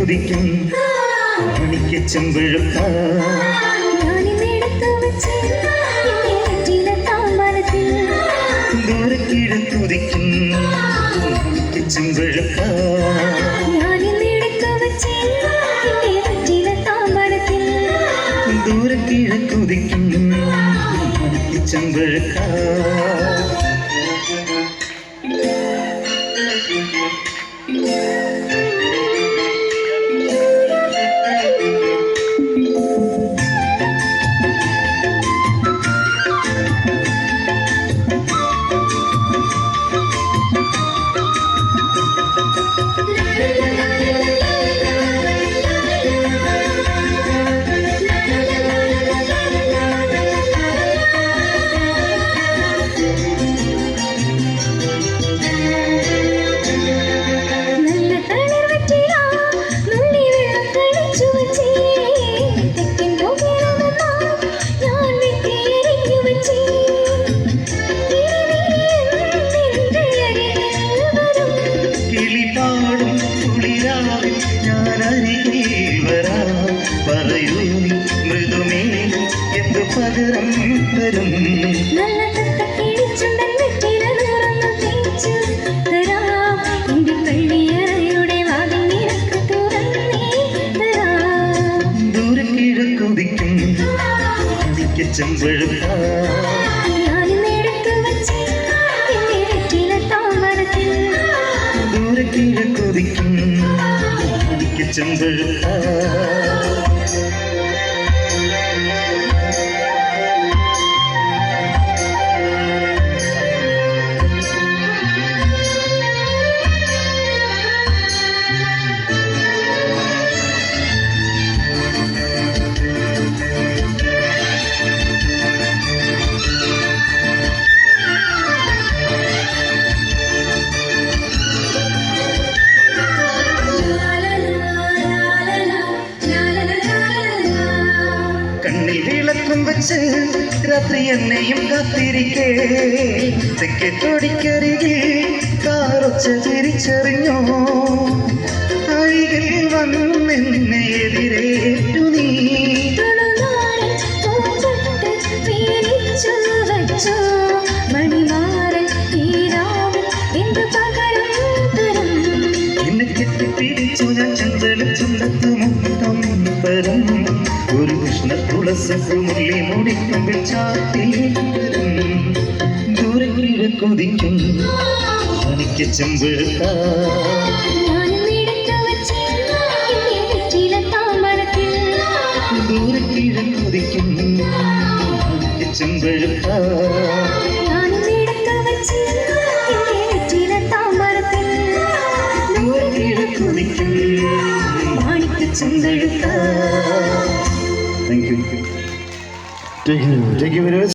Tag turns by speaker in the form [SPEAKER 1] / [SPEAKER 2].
[SPEAKER 1] കുതിക്കും മണിക്ക് ചെമ്പഴുക്ക ദൂരക്കീഴ് കുതിക്കും മണിക്ക് ചെമ്പഴുക്ക ദൂരക്കീഴ് കുതിക്കും മണിക്ക് ചെമ്പഴുക്ക പകരം തരും ദൂരെ കിഴക്കുതിക്കും മണിക്ക് ചെമ്പഴുക്ക ദൂരെ കിഴക്കുതിക്കും മണിക്ക് ചെമ്പഴുക്ക കണ്ണിൽ വിളക്കും വെച്ച് രാത്രി എന്നെയും കാത്തിരിക്കേ തെക്കേ തൊടിക്കരികിൽ കാറൊച്ച തിരിച്ചറിഞ്ഞോ അരികിൽ വന്നെന്നെ എതിരേറ്റു നീ എന്നെ കെട്ടിപ്പിടിച്ചു ഞാൻ ചന്തല ചുണ്ടത്തു മുത്തം തരും ഒരു കൃഷ്ണ തുളസു മുള്ളി മുടിക്കുമ്പോൾ ചാത്തി ദൂരെ കിഴക്കുതിക്കും മണിക്ക് ചെമ്പഴുക്ക ദൂരെ കിഴക്കുതിക്കും മണിക്ക് ചെമ്പഴുക്ക ദൂരെ കിഴക്കുതിക്കും മണിക്ക് ചെമ്പഴുക്ക. Thank you. Thank you very much.